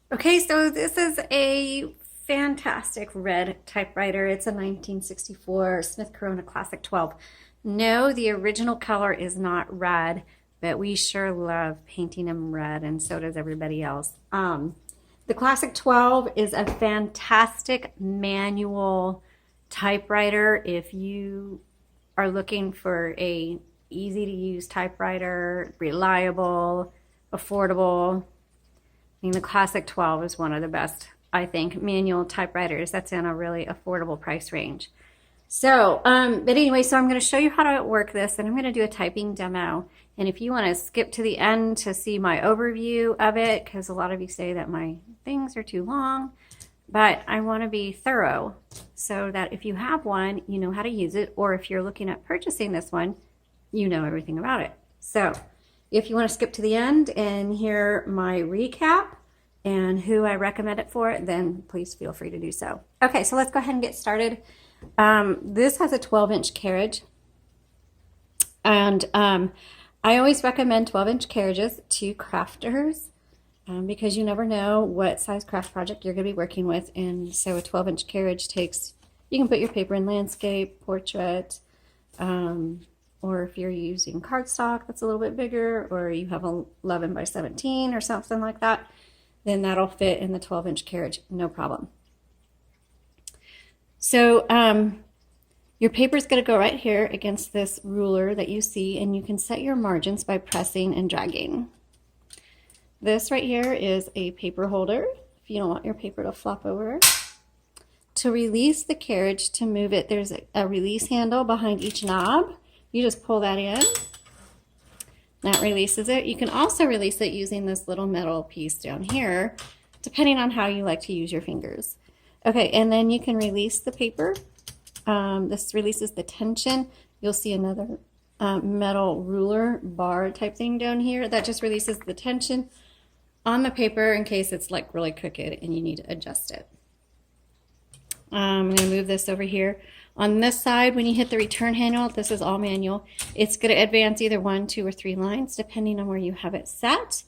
Okay, so this is a fantastic red typewriter. It's a 1964 Smith Corona Classic 12. No, the original color is not red, but we sure love painting them red, and so does everybody else. The Classic 12 is a fantastic manual typewriter. If you are looking for a easy to use typewriter, reliable, affordable, I mean, the Classic 12 is one of the best, I think, manual typewriters that's in a really affordable price range. So, but anyway, so I'm going to show you how to work this, and I'm going to do a typing demo. And if you want to skip to the end to see my overview of it, because a lot of you say that my things are too long, but I want to be thorough so that if you have one, you know how to use it, or if you're looking at purchasing this one, you know everything about it. So if you want to skip to the end and hear my recap and who I recommend it for, then please feel free to do so. Okay, so let's go ahead and get started. This has a 12-inch carriage, and I always recommend 12-inch carriages to crafters because you never know what size craft project you're going to be working with, and so a 12-inch carriage takes, you can put your paper in landscape, portrait, or if you're using cardstock that's a little bit bigger, or you have a 11 by 17 or something like that, then that'll fit in the 12-inch carriage, no problem. So your paper is going to go right here against this ruler that you see, and you can set your margins by pressing and dragging. This right here is a paper holder if you don't want your paper to flop over. To release the carriage, to move it, there's a release handle behind each knob. You just pull that in. That releases it. You can also release it using this little metal piece down here, depending on how you like to use your fingers. Okay, and then you can release the paper. This releases the tension. You'll see another metal ruler bar type thing down here. That just releases the tension on the paper in case it's like really crooked and you need to adjust it. I'm going to move this over here. On this side, when you hit the return handle, this is all manual. It's going to advance either 1, 2, or 3 lines, depending on where you have it set.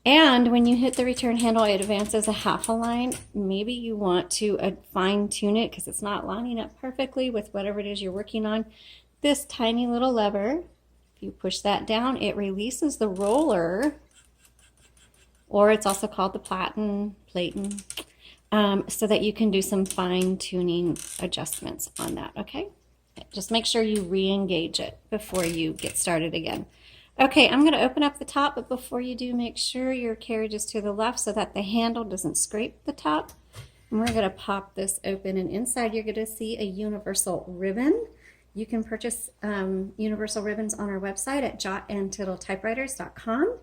And when you hit the return handle, it advances a half a line. Maybe you want to fine tune it because it's not lining up perfectly with whatever it is you're working on. This tiny little lever, if you push that down, it releases the roller, or it's also called the platen, so that you can do some fine tuning adjustments on that, okay? Just make sure you re-engage it before you get started again. Okay, I'm going to open up the top, but before you do, make sure your carriage is to the left so that the handle doesn't scrape the top. And we're going to pop this open, and inside you're going to see a universal ribbon. You can purchase universal ribbons on our website at jotandtittletypewriters.com.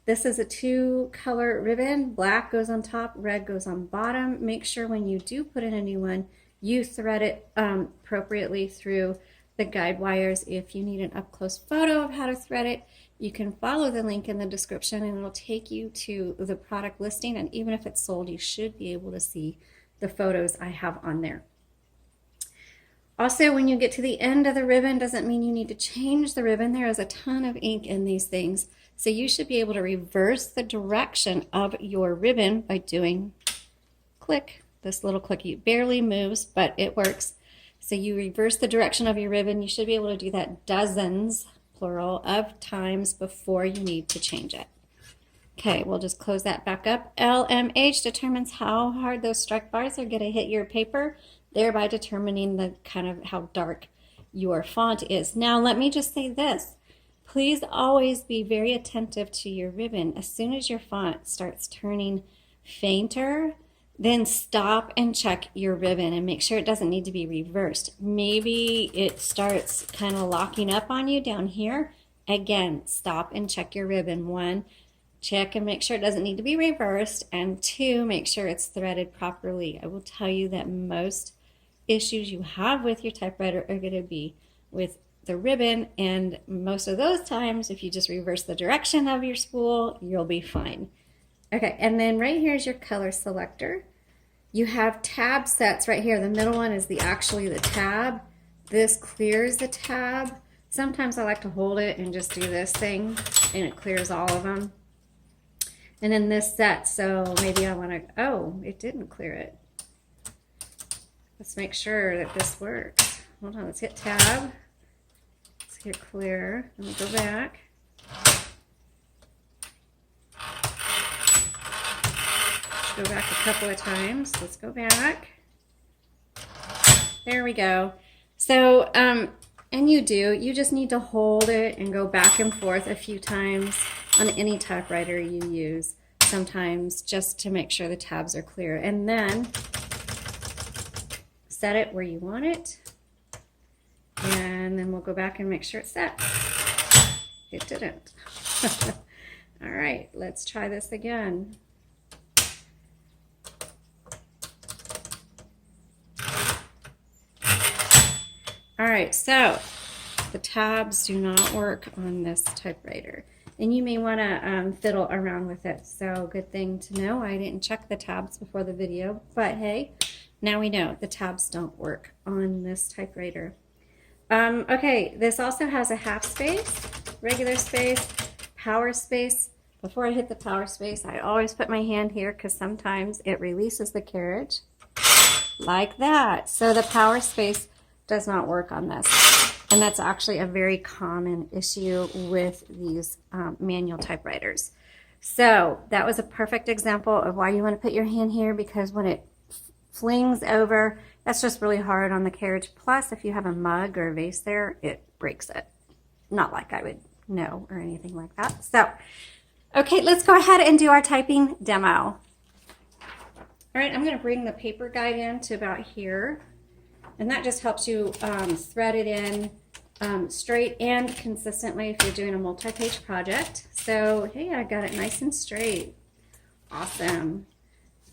This is a 2-color ribbon. Black goes on top, red goes on bottom. Make sure when you do put in a new one, you thread it appropriately through the guide wires. If you need an up-close photo of how to thread it, you can follow the link in the description and it'll take you to the product listing. And even if it's sold, you should be able to see the photos I have on there. Also, when you get to the end of the ribbon, doesn't mean you need to change the ribbon. There is a ton of ink in these things. So you should be able to reverse the direction of your ribbon by doing click. This little clicky barely moves, but it works. So you reverse the direction of your ribbon. You should be able to do that dozens, plural, of times before you need to change it. Okay, we'll just close that back up. LMH determines how hard those strike bars are going to hit your paper, thereby determining the kind of how dark your font is. Now, let me just say this. Please always be very attentive to your ribbon. As soon as your font starts turning fainter, then stop and check your ribbon and make sure it doesn't need to be reversed. Maybe it starts kind of locking up on you down here. Again, stop and check your ribbon. 1, check and make sure it doesn't need to be reversed. And 2, make sure it's threaded properly. I will tell you that most issues you have with your typewriter are going to be with the ribbon, and most of those times, if you just reverse the direction of your spool, you'll be fine. Okay, and then right here is your color selector. You have tab sets right here. The middle one is actually the tab. This clears the tab. Sometimes I like to hold it and just do this thing, and it clears all of them. And then this set, so maybe I want to, oh, it didn't clear it. Let's make sure that this works. Hold on, let's hit tab. Let's hit clear, and we'll go back. Go back a couple of times. Let's go back. There we go. So, and you just need to hold it and go back and forth a few times on any typewriter you use, sometimes just to make sure the tabs are clear. And then set it where you want it. And then we'll go back and make sure it's set. It didn't. All right, let's try this again. All right, so the tabs do not work on this typewriter, and you may want to fiddle around with it. So good thing to know. I didn't check the tabs before the video, but hey, now we know the tabs don't work on this typewriter. Okay, this also has a half space, regular space, power space. Before I hit the power space, I always put my hand here because sometimes it releases the carriage like that. So the power space does not work on this, and that's actually a very common issue with these manual typewriters. So that was a perfect example of why you want to put your hand here, because when it flings over, that's just really hard on the carriage. Plus, if you have a mug or a vase there, it breaks it. Not like I would know or anything like that. So, okay, let's go ahead and do our typing demo. All right, I'm going to bring the paper guide in to about here. And that just helps you thread it in straight and consistently if you're doing a multi-page project. So, hey, I got it nice and straight. Awesome.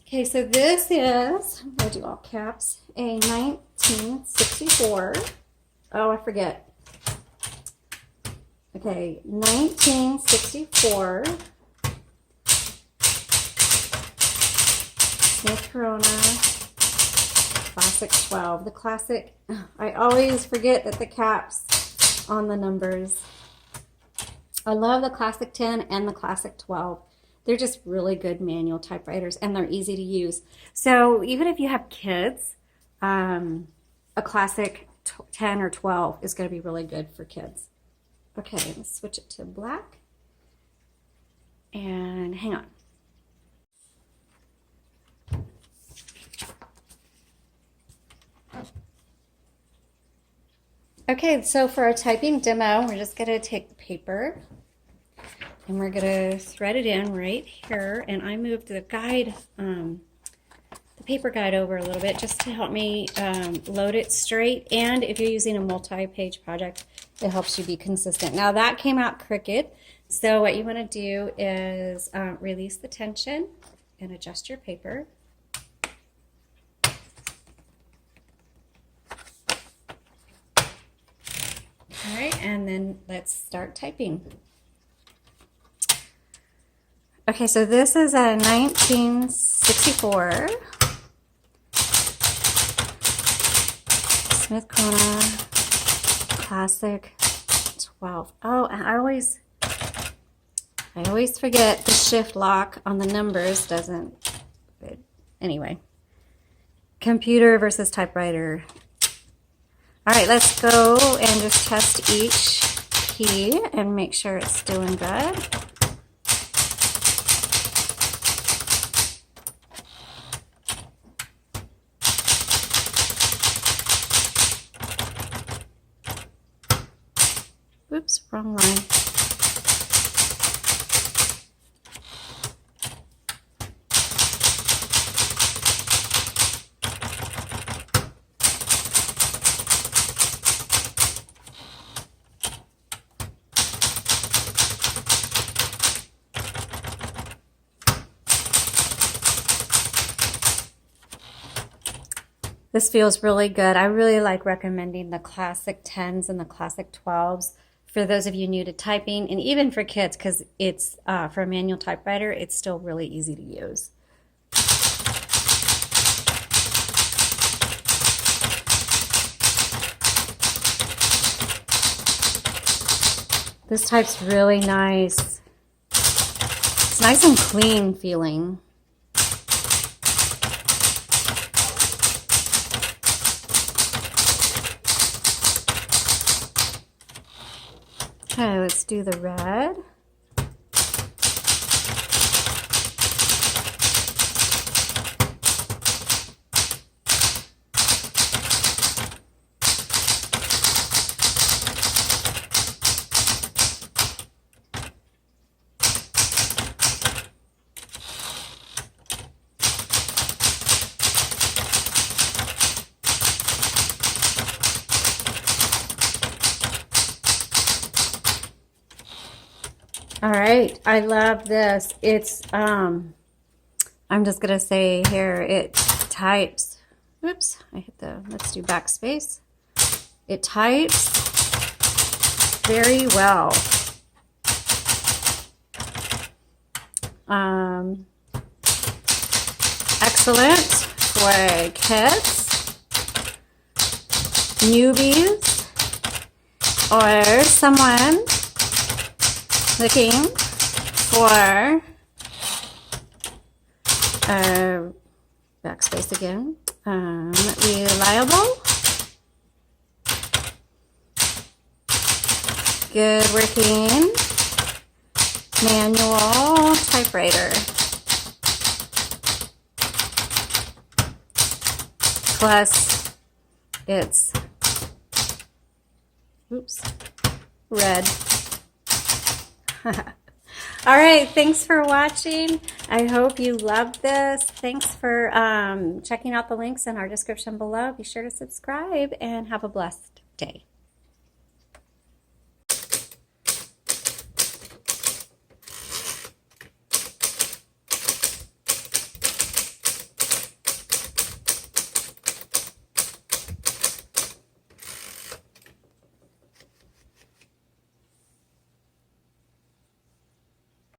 Okay, so this is, I'm going to do all caps, a 1964. Oh, I forget. Okay, 1964 Smith Corona Classic 12. The Classic, I always forget that the caps on the numbers. I love the Classic 10 and the Classic 12. They're just really good manual typewriters, and they're easy to use. So even if you have kids, a Classic 10 or 12 is going to be really good for kids. Okay, let's switch it to black. And hang on. Okay, so for our typing demo, we're just going to take the paper and we're going to thread it in right here. And I moved the guide, the paper guide over a little bit just to help me load it straight. And if you're using a multi-page project, it helps you be consistent. Now that came out crooked. So what you want to do is release the tension and adjust your paper. All right, and then let's start typing. Okay, so this is a 1964 Smith Corona Classic 12. Oh, and I always forget the shift lock on the numbers doesn't. Anyway, computer versus typewriter. All right, let's go and just test each key and make sure it's doing good. Oops, wrong line. This feels really good. I really like recommending the Classic 10s and the Classic 12s for those of you new to typing, and even for kids, because it's for a manual typewriter, it's still really easy to use. This type's really nice. It's nice and clean feeling. Okay, let's do the red. All right, I love this. It's, I'm just gonna say here, it types, oops, I hit the, let's do backspace. It types very well. Excellent for kids, newbies, or someone looking for backspace again, reliable, good working manual typewriter. Plus it's, oops, red. All right, thanks for watching. I hope you loved this. Thanks for checking out the links in our description below. Be sure to subscribe and have a blessed day.